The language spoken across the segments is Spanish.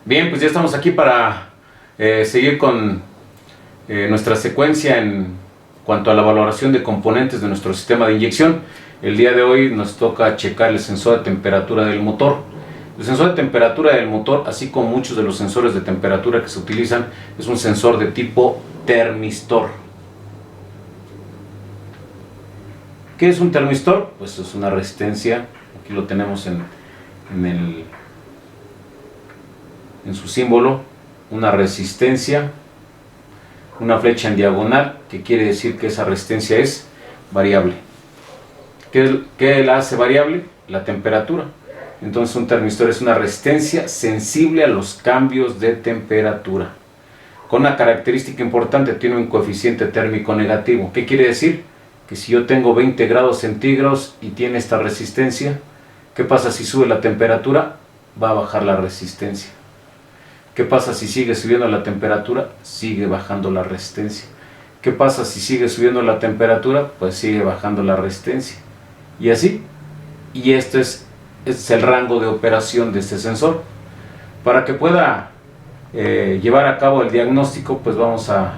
Bien, pues ya estamos aquí para seguir con nuestra secuencia en cuanto a la valoración de componentes de nuestro sistema de inyección. El día de hoy nos toca checar el sensor de temperatura del motor. El sensor de temperatura del motor, así como muchos de los sensores de temperatura que se utilizan, es un sensor de tipo termistor. ¿Qué es un termistor? Pues es una resistencia, aquí lo tenemos en su símbolo, una resistencia, una flecha en diagonal, que quiere decir que esa resistencia es variable. ¿Qué la hace variable? La temperatura. Entonces un termistor es una resistencia sensible a los cambios de temperatura. Con una característica importante, tiene un coeficiente térmico negativo. ¿Qué quiere decir? Que si yo tengo 20 grados centígrados y tiene esta resistencia, ¿qué pasa si sube la temperatura? Va a bajar la resistencia. ¿Qué pasa si sigue subiendo la temperatura? Sigue bajando la resistencia. ¿Qué pasa si sigue subiendo la temperatura? Pues sigue bajando la resistencia. Y así. Y este es el rango de operación de este sensor. Para que pueda llevar a cabo el diagnóstico, pues vamos a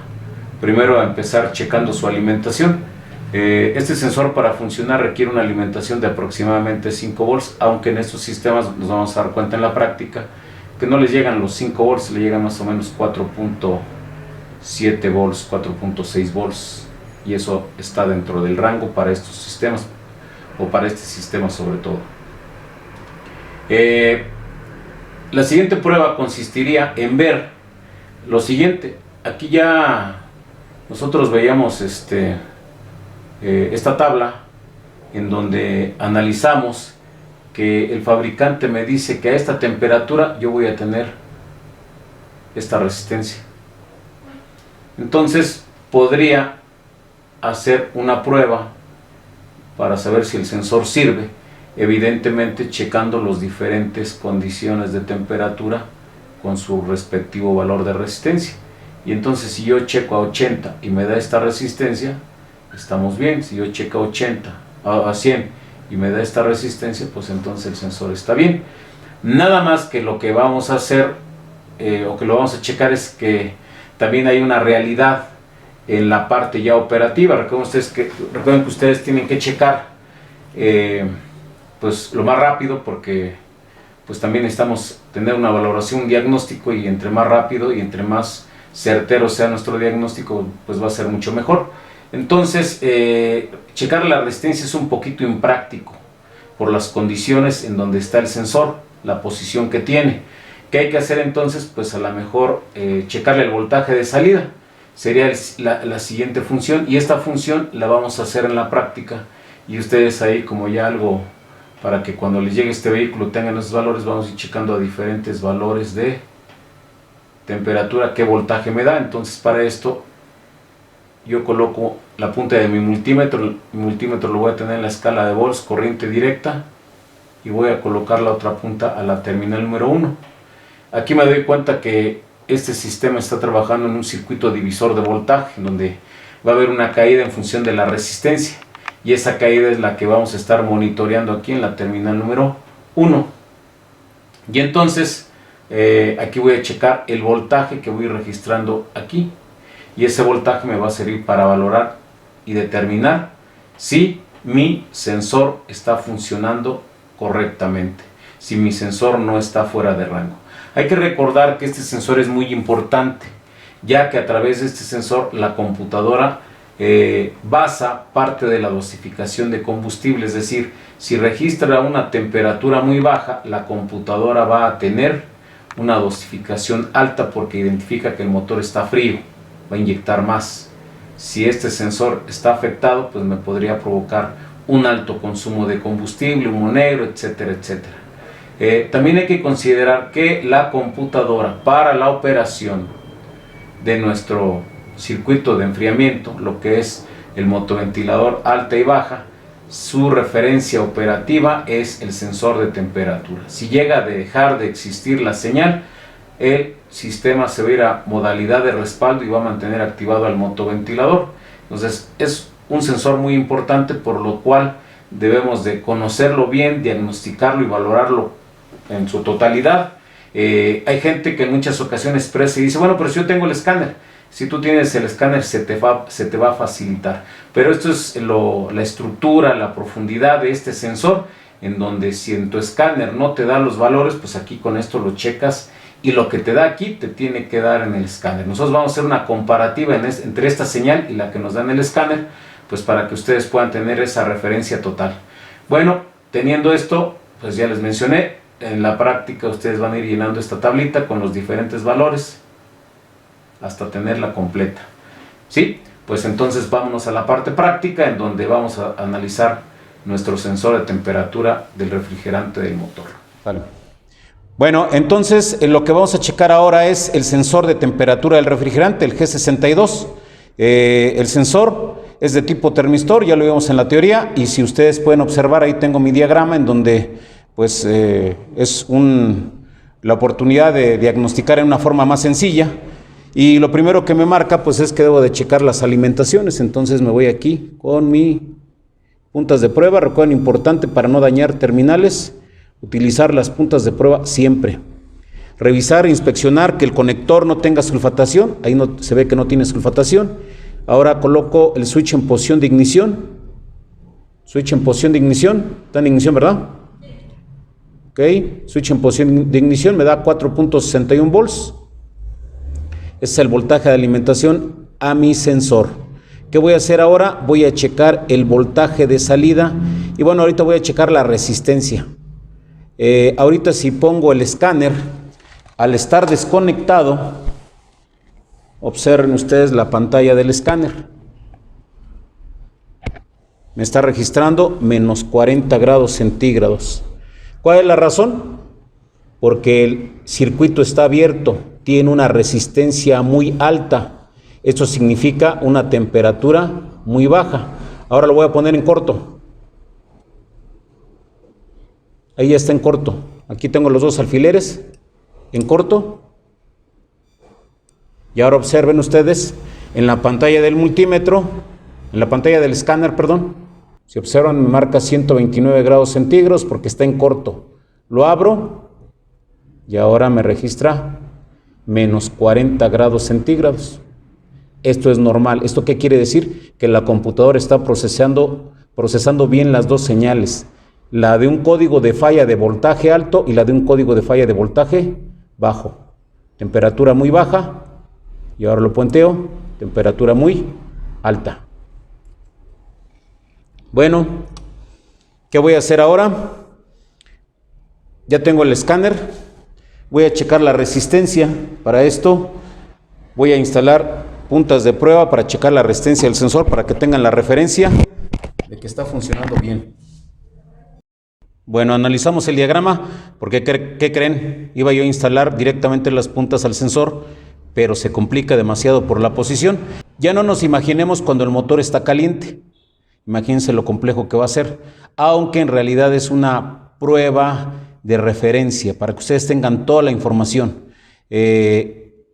primero empezar checando su alimentación. Este sensor, para funcionar, requiere una alimentación de aproximadamente 5 volts, aunque en estos sistemas nos vamos a dar cuenta en la práctica que no les llegan los 5 volts, le llegan más o menos 4.7 volts, 4.6 volts, y eso está dentro del rango para estos sistemas, o para este sistema sobre todo. La siguiente prueba consistiría en ver lo siguiente. Aquí ya nosotros veíamos esta tabla en donde analizamos que el fabricante me dice que a esta temperatura yo voy a tener esta resistencia. Entonces podría hacer una prueba para saber si el sensor sirve, evidentemente checando las diferentes condiciones de temperatura con su respectivo valor de resistencia. Y entonces, si yo checo a 80 y me da esta resistencia, estamos bien. Si yo checo a 100 y me da esta resistencia, pues entonces el sensor está bien. Nada más que lo que vamos a hacer o que lo vamos a checar es que también hay una realidad en la parte ya operativa. Recuerden que ustedes tienen que checar pues lo más rápido, porque pues también necesitamos tener una valoración, un diagnóstico, y entre más rápido y entre más certero sea nuestro diagnóstico, pues va a ser mucho mejor. Entonces, checar la resistencia es un poquito impráctico por las condiciones en donde está el sensor, la posición que tiene. ¿Qué hay que hacer entonces? Pues a lo mejor checarle el voltaje de salida. Sería la siguiente función, y esta función la vamos a hacer en la práctica. Y ustedes ahí, como ya algo, para que cuando les llegue este vehículo tengan esos valores, vamos a ir checando a diferentes valores de temperatura, qué voltaje me da. Entonces, para esto yo coloco la punta de mi multímetro. El multímetro lo voy a tener en la escala de volts, corriente directa, y voy a colocar la otra punta a la terminal número 1. Aquí me doy cuenta que este sistema está trabajando en un circuito divisor de voltaje, en donde va a haber una caída en función de la resistencia, y esa caída es la que vamos a estar monitoreando aquí en la terminal número 1. Y entonces aquí voy a checar el voltaje que voy registrando aquí, y ese voltaje me va a servir para valorar y determinar si mi sensor está funcionando correctamente, si mi sensor no está fuera de rango. Hay que recordar que este sensor es muy importante, ya que a través de este sensor la computadora basa parte de la dosificación de combustible. Es decir, si registra una temperatura muy baja, la computadora va a tener una dosificación alta, porque identifica que el motor está frío, va a inyectar más. Si este sensor está afectado, pues me podría provocar un alto consumo de combustible, humo negro, etcétera, etcétera. También hay que considerar que la computadora, para la operación de nuestro circuito de enfriamiento, lo que es el motoventilador alta y baja, su referencia operativa es el sensor de temperatura. Si llega a dejar de existir la señal, el sistema se va a ir a modalidad de respaldo y va a mantener activado al motoventilador. Entonces es un sensor muy importante, por lo cual debemos de conocerlo bien, diagnosticarlo y valorarlo en su totalidad. Hay gente que en muchas ocasiones expresa y dice, bueno, pero si yo tengo el escáner, si tú tienes el escáner se te va a facilitar. Pero esto es la estructura, la profundidad de este sensor, en donde si en tu escáner no te da los valores, pues aquí con esto lo checas y lo que te da aquí te tiene que dar en el escáner. Nosotros vamos a hacer una comparativa entre esta señal y la que nos da en el escáner, pues para que ustedes puedan tener esa referencia total. Bueno, teniendo esto, pues ya les mencioné, en la práctica ustedes van a ir llenando esta tablita con los diferentes valores hasta tenerla completa. ¿Sí? Pues entonces vámonos a la parte práctica, en donde vamos a analizar nuestro sensor de temperatura del refrigerante del motor. Vale. Bueno, entonces lo que vamos a checar ahora es el sensor de temperatura del refrigerante, el G62. El sensor es de tipo termistor, ya lo vimos en la teoría, y si ustedes pueden observar, ahí tengo mi diagrama en donde pues es la oportunidad de diagnosticar en una forma más sencilla. Y lo primero que me marca pues es que debo de checar las alimentaciones. Entonces me voy aquí con mis puntas de prueba. Recuerden, importante para no dañar terminales, utilizar las puntas de prueba siempre. Revisar, inspeccionar que el conector no tenga sulfatación. Ahí no, se ve que no tiene sulfatación. Ahora coloco el switch en posición de ignición. Switch en posición de ignición. Está en ignición, ¿verdad? Ok. Switch en posición de ignición me da 4.61 volts. Ese es el voltaje de alimentación a mi sensor. ¿Qué voy a hacer ahora? Voy a checar el voltaje de salida. Y bueno, ahorita voy a checar la resistencia. Ahorita si pongo el escáner, al estar desconectado, observen ustedes la pantalla del escáner. Me está registrando menos 40 grados centígrados. ¿Cuál es la razón? Porque el circuito está abierto, tiene una resistencia muy alta. Esto significa una temperatura muy baja. Ahora lo voy a poner en corto. Ahí ya está en corto. Aquí tengo los dos alfileres en corto. Y ahora observen ustedes en la pantalla del multímetro, en la pantalla del escáner, perdón. Si observan, me marca 129 grados centígrados porque está en corto. Lo abro y ahora me registra menos 40 grados centígrados. Esto es normal. ¿Esto qué quiere decir? Que la computadora está procesando bien las dos señales. La de un código de falla de voltaje alto y la de un código de falla de voltaje bajo. Temperatura muy baja, y ahora lo puenteo, temperatura muy alta. Bueno, ¿qué voy a hacer ahora? Ya tengo el escáner, voy a checar la resistencia. Para esto voy a instalar puntas de prueba para checar la resistencia del sensor, para que tengan la referencia de que está funcionando bien. Bueno, analizamos el diagrama, porque ¿qué creen? Iba yo a instalar directamente las puntas al sensor, pero se complica demasiado por la posición. Ya no nos imaginemos cuando el motor está caliente. Imagínense lo complejo que va a ser, aunque en realidad es una prueba de referencia para que ustedes tengan toda la información. El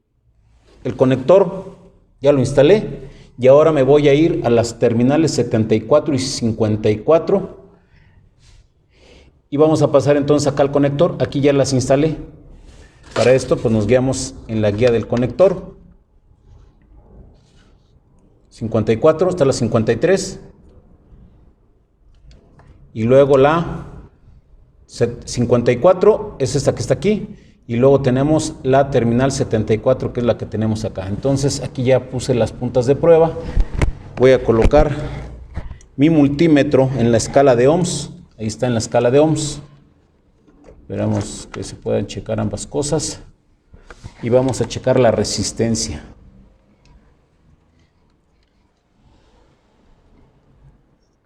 conector ya lo instalé y ahora me voy a ir a las terminales 74 y 54. Y vamos a pasar entonces acá al conector. Aquí ya las instalé. Para esto pues nos guiamos en la guía del conector. 54, está la 53. Y luego la 54 es esta que está aquí. Y luego tenemos la terminal 74, que es la que tenemos acá. Entonces aquí ya puse las puntas de prueba. Voy a colocar mi multímetro en la escala de ohms. Ahí está en la escala de ohms. Esperamos que se puedan checar ambas cosas. Y vamos a checar la resistencia.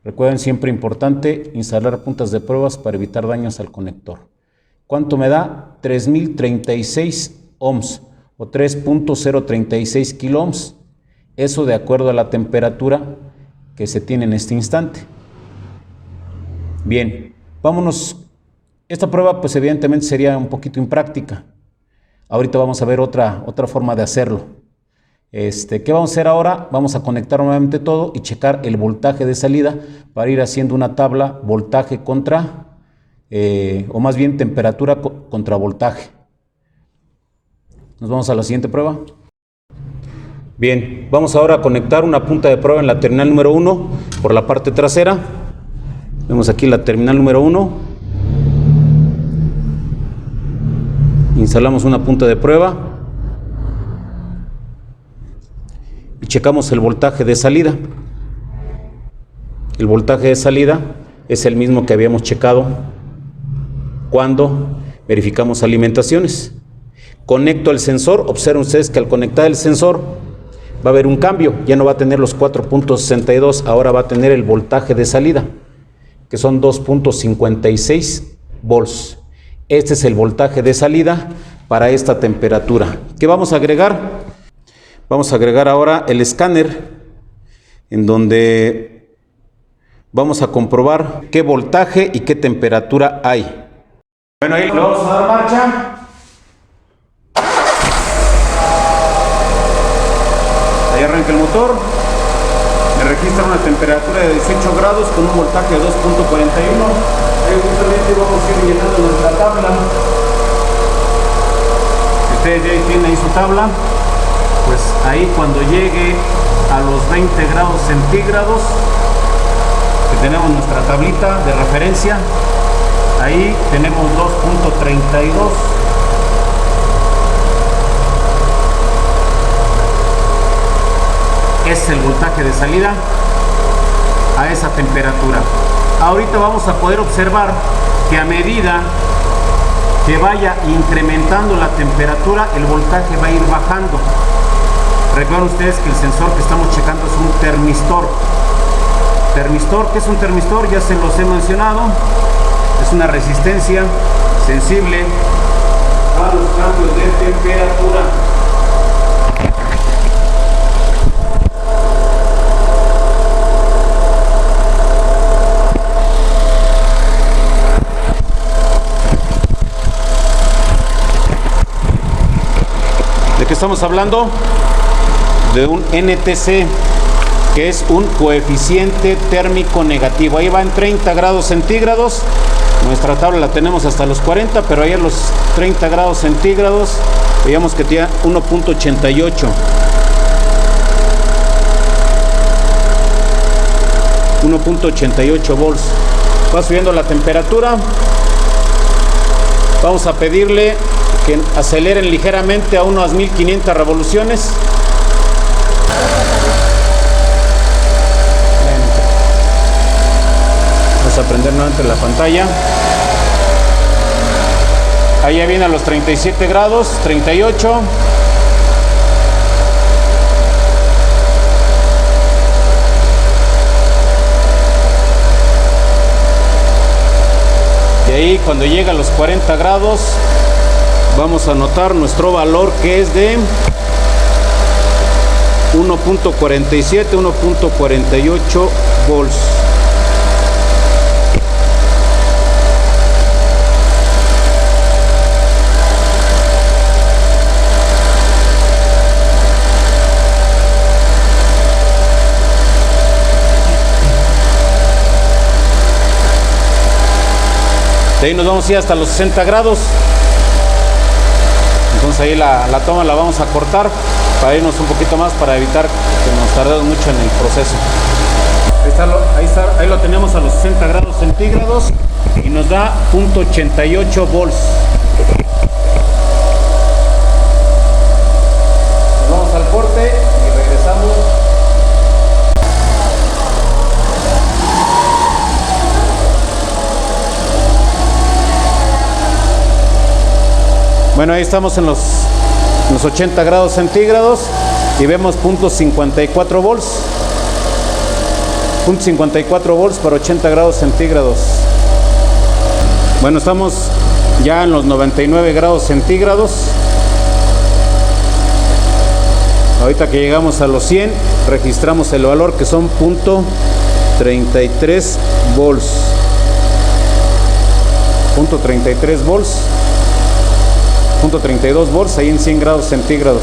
Recuerden, siempre importante instalar puntas de pruebas para evitar daños al conector. ¿Cuánto me da? 3036 ohms o 3.036 kilo ohms. Eso de acuerdo a la temperatura que se tiene en este instante. Bien, vámonos. Esta prueba pues evidentemente sería un poquito impráctica. Ahorita vamos a ver otra forma de hacerlo. ¿Qué vamos a hacer ahora? Vamos a conectar nuevamente todo y checar el voltaje de salida para ir haciendo una tabla voltaje contra, o más bien temperatura contra voltaje. Nos vamos a la siguiente prueba. Bien, vamos ahora a conectar una punta de prueba en la terminal número 1 por la parte trasera. Vemos aquí la terminal número 1. Instalamos una punta de prueba y checamos el voltaje de salida. El voltaje de salida es el mismo que habíamos checado cuando verificamos alimentaciones. Conecto el sensor. Observen ustedes que al conectar el sensor va a haber un cambio. Ya no va a tener los 4.62, ahora va a tener el voltaje de salida, que son 2.56 volts. Este es el voltaje de salida para esta temperatura. ¿Qué vamos a agregar? Vamos a agregar ahora el escáner, en donde vamos a comprobar qué voltaje y qué temperatura hay. Bueno, ahí le vamos a dar marcha. Ahí arranca el motor. Me registra una temperatura de 18 grados con un voltaje de 2.41. Ahí justamente vamos a ir llenando nuestra tabla. Si ustedes ya tienen ahí su tabla, pues ahí cuando llegue a los 20 grados centígrados, que tenemos nuestra tablita de referencia, ahí tenemos 2.32. Es el voltaje de salida a esa temperatura. Ahorita vamos a poder observar que a medida que vaya incrementando la temperatura, el voltaje va a ir bajando. Recuerden ustedes que el sensor que estamos checando es un termistor. ¿Qué es un termistor? Ya se los he mencionado. Es una resistencia sensible a los cambios de temperatura. ¿De qué estamos hablando? De un NTC, que es un coeficiente térmico negativo. Ahí va en 30 grados centígrados. Nuestra tabla la tenemos hasta los 40, pero ahí a los 30 grados centígrados veíamos que tiene 1.88. 1.88 volts. Va subiendo la temperatura. Vamos a pedirle que aceleren ligeramente a unas 1500 revoluciones. Vamos a prender nuevamente la pantalla. Ahí ya viene a los 37 grados, 38. Y ahí cuando llega a los 40 grados vamos a notar nuestro valor, que es de 1.47, 1.48 volts. De ahí nos vamos a ir hasta los 60 grados. Entonces ahí la toma la vamos a cortar para irnos un poquito más, para evitar que nos tardemos mucho en el proceso. Ahí lo tenemos a los 60 grados centígrados y nos da 0.88 volts. Nos vamos al corte y regresamos. Bueno, ahí estamos en los 80 grados centígrados y vemos 0.54 volts. 0.54 volts para 80 grados centígrados. Bueno, estamos ya en los 99 grados centígrados. Ahorita que llegamos a los 100, registramos el valor, que son 0.33 volts. 0.33 volts. 0.32 volts ahí en 100 grados centígrados.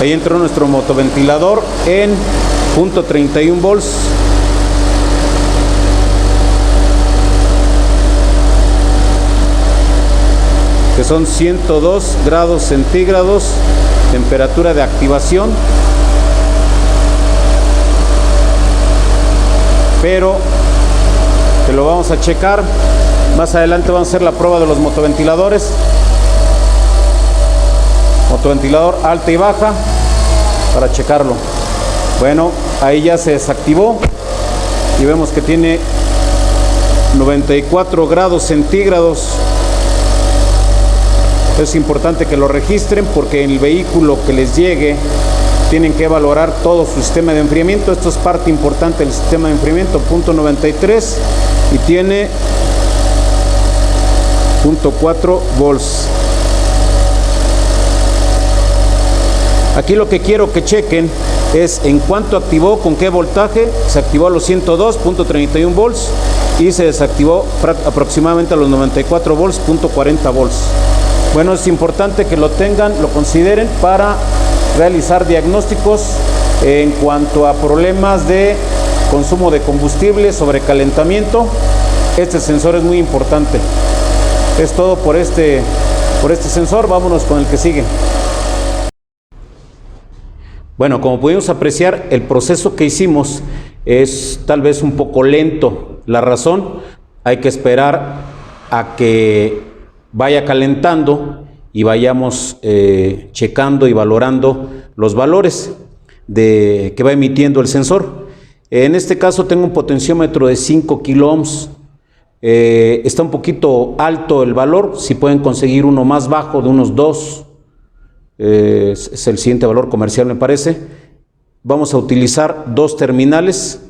Ahí entró nuestro motoventilador en punto 31 volts. Que son 102 grados centígrados, temperatura de activación. Pero que lo vamos a checar. Más adelante vamos a hacer la prueba de los motoventiladores. Motoventilador alta y baja para checarlo. Bueno, ahí ya se desactivó y vemos que tiene 94 grados centígrados. Es importante que lo registren porque en el vehículo que les llegue tienen que valorar todo su sistema de enfriamiento. Esto es parte importante del sistema de enfriamiento, punto 93, y tiene punto 4 volts. Aquí lo que quiero que chequen es en cuánto activó, con qué voltaje. Se activó a los 102.31 volts y se desactivó aproximadamente a los 94 volts, punto 40 volts. Bueno, es importante que lo tengan, lo consideren para realizar diagnósticos en cuanto a problemas de consumo de combustible, sobrecalentamiento. Este sensor es muy importante. Es todo por este sensor. Vámonos con el que sigue. Bueno, como pudimos apreciar, el proceso que hicimos es tal vez un poco lento. La razón, hay que esperar a que vaya calentando y vayamos checando y valorando los valores que va emitiendo el sensor. En este caso tengo un potenciómetro de 5 kilo ohms. Está un poquito alto el valor. Si pueden conseguir uno más bajo, de unos 2, es el siguiente valor comercial, me parece. Vamos a utilizar 2 terminales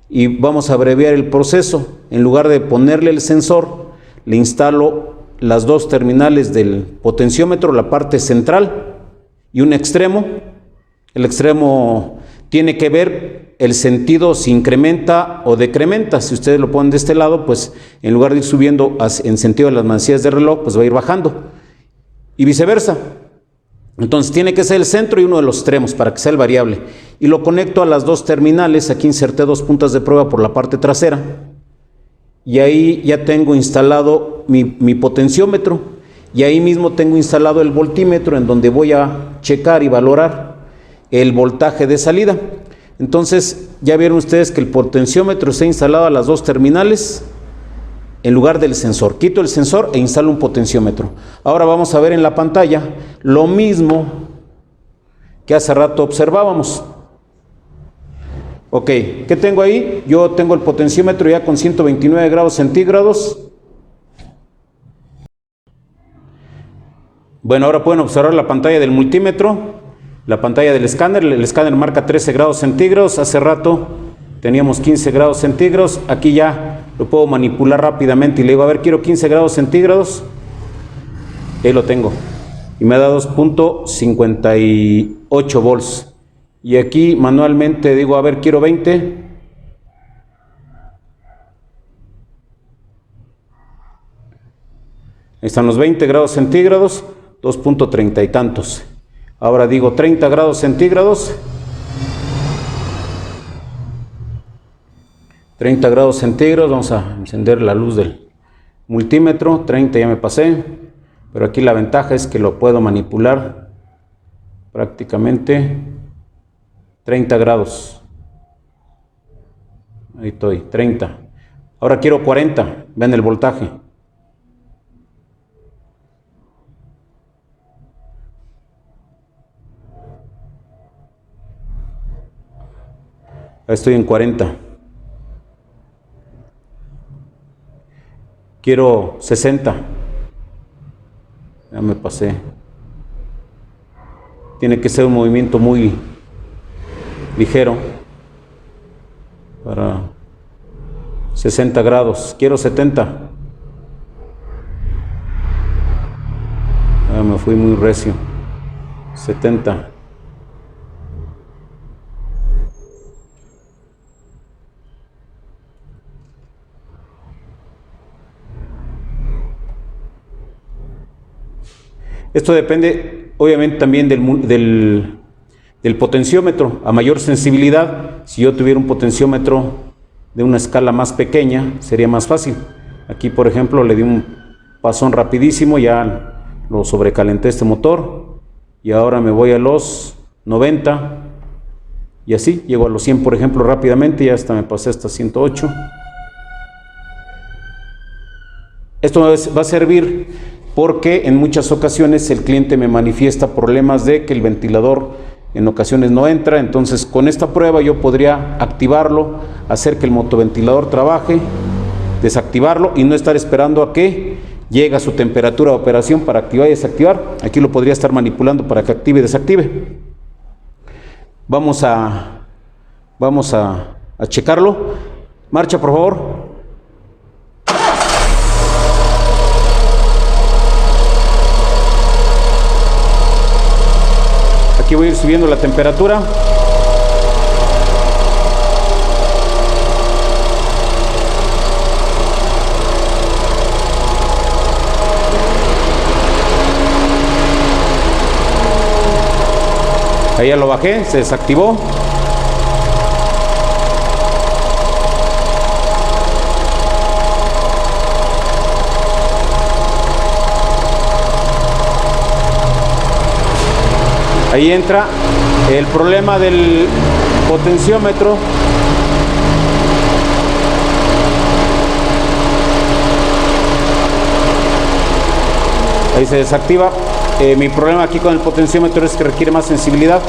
y vamos a abreviar el proceso. En lugar de ponerle el sensor, le instalo las 2 terminales del potenciómetro, la parte central y un extremo. El extremo tiene que ver el sentido, si incrementa o decrementa. Si ustedes lo ponen de este lado, pues en lugar de ir subiendo en sentido de las manecillas de reloj, pues va a ir bajando, y viceversa. Entonces tiene que ser el centro y uno de los extremos para que sea el variable. Y lo conecto a las 2 terminales. Aquí inserté 2 puntas de prueba por la parte trasera. Y ahí ya tengo instalado mi potenciómetro. Y ahí mismo tengo instalado el voltímetro, en donde voy a checar y valorar el voltaje de salida. Entonces ya vieron ustedes que el potenciómetro está instalado a las 2 terminales en lugar del sensor. Quito el sensor e instalo un potenciómetro. Ahora vamos a ver en la pantalla lo mismo que hace rato observábamos. Ok, ¿qué tengo ahí? Yo tengo el potenciómetro ya con 129 grados centígrados. Bueno, ahora pueden observar la pantalla del multímetro, la pantalla del escáner. El escáner marca 13 grados centígrados. Hace rato teníamos 15 grados centígrados. Aquí ya lo puedo manipular rápidamente y le digo, a ver, quiero 15 grados centígrados. Ahí lo tengo. Y me da 2.58 volts. Y aquí manualmente digo, a ver, quiero 20. Ahí están los 20 grados centígrados, 2.30 y tantos. Ahora digo 30 grados centígrados. 30 grados centígrados, vamos a encender la luz del multímetro. 30 ya me pasé, pero aquí la ventaja es que lo puedo manipular prácticamente 30 grados. Ahí estoy, 30. Ahora quiero 40, vean el voltaje. Ahí estoy en 40. Quiero 60. Ya me pasé. Tiene que ser un movimiento muy ligero para 60 grados. Quiero 70. Ya me fui muy recio. 70. Esto depende obviamente también del del potenciómetro. A mayor sensibilidad, si yo tuviera un potenciómetro de una escala más pequeña, sería más fácil. Aquí, por ejemplo, le di un pasón rapidísimo, ya lo sobrecalenté este motor, y ahora me voy a los 90, y así, llego a los 100, por ejemplo, rápidamente, y hasta me pasé hasta 108. Esto va a servir porque en muchas ocasiones el cliente me manifiesta problemas de que el ventilador en ocasiones no entra. Entonces con esta prueba yo podría activarlo, hacer que el motoventilador trabaje, desactivarlo y no estar esperando a que llegue a su temperatura de operación para activar y desactivar. Aquí lo podría estar manipulando para que active y desactive. Vamos a checarlo. Marcha, por favor. Aquí voy a ir subiendo la temperatura. Ahí ya lo bajé, se desactivó. Ahí entra el problema del potenciómetro. Ahí se desactiva. Mi problema aquí con el potenciómetro es que requiere más sensibilidad.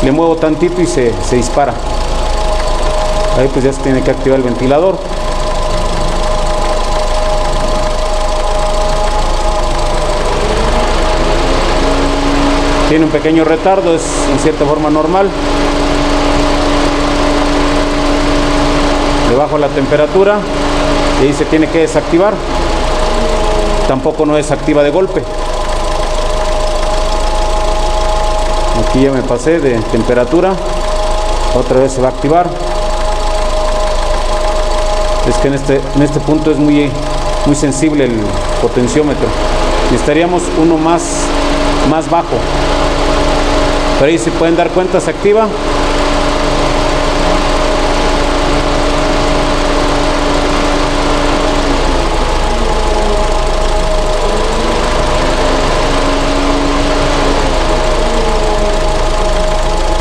Le muevo tantito y se dispara. Ahí pues ya se tiene que activar el ventilador. Tiene un pequeño retardo, es en cierta forma normal. Le bajo la temperatura y ahí se tiene que desactivar. Tampoco no desactiva de golpe. Aquí ya me pasé de temperatura. Otra vez se va a activar. Es que en este punto es muy sensible el potenciómetro. Necesitaríamos uno más bajo. Pero ahí, si pueden dar cuenta, se activa.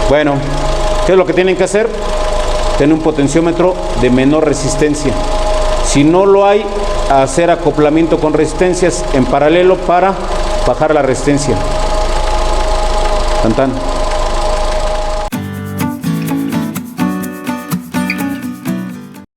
Bueno, ¿qué es lo que tienen que hacer? Tener un potenciómetro de menor resistencia. Si no lo hay, hacer acoplamiento con resistencias en paralelo para bajar la resistencia. Tan tan.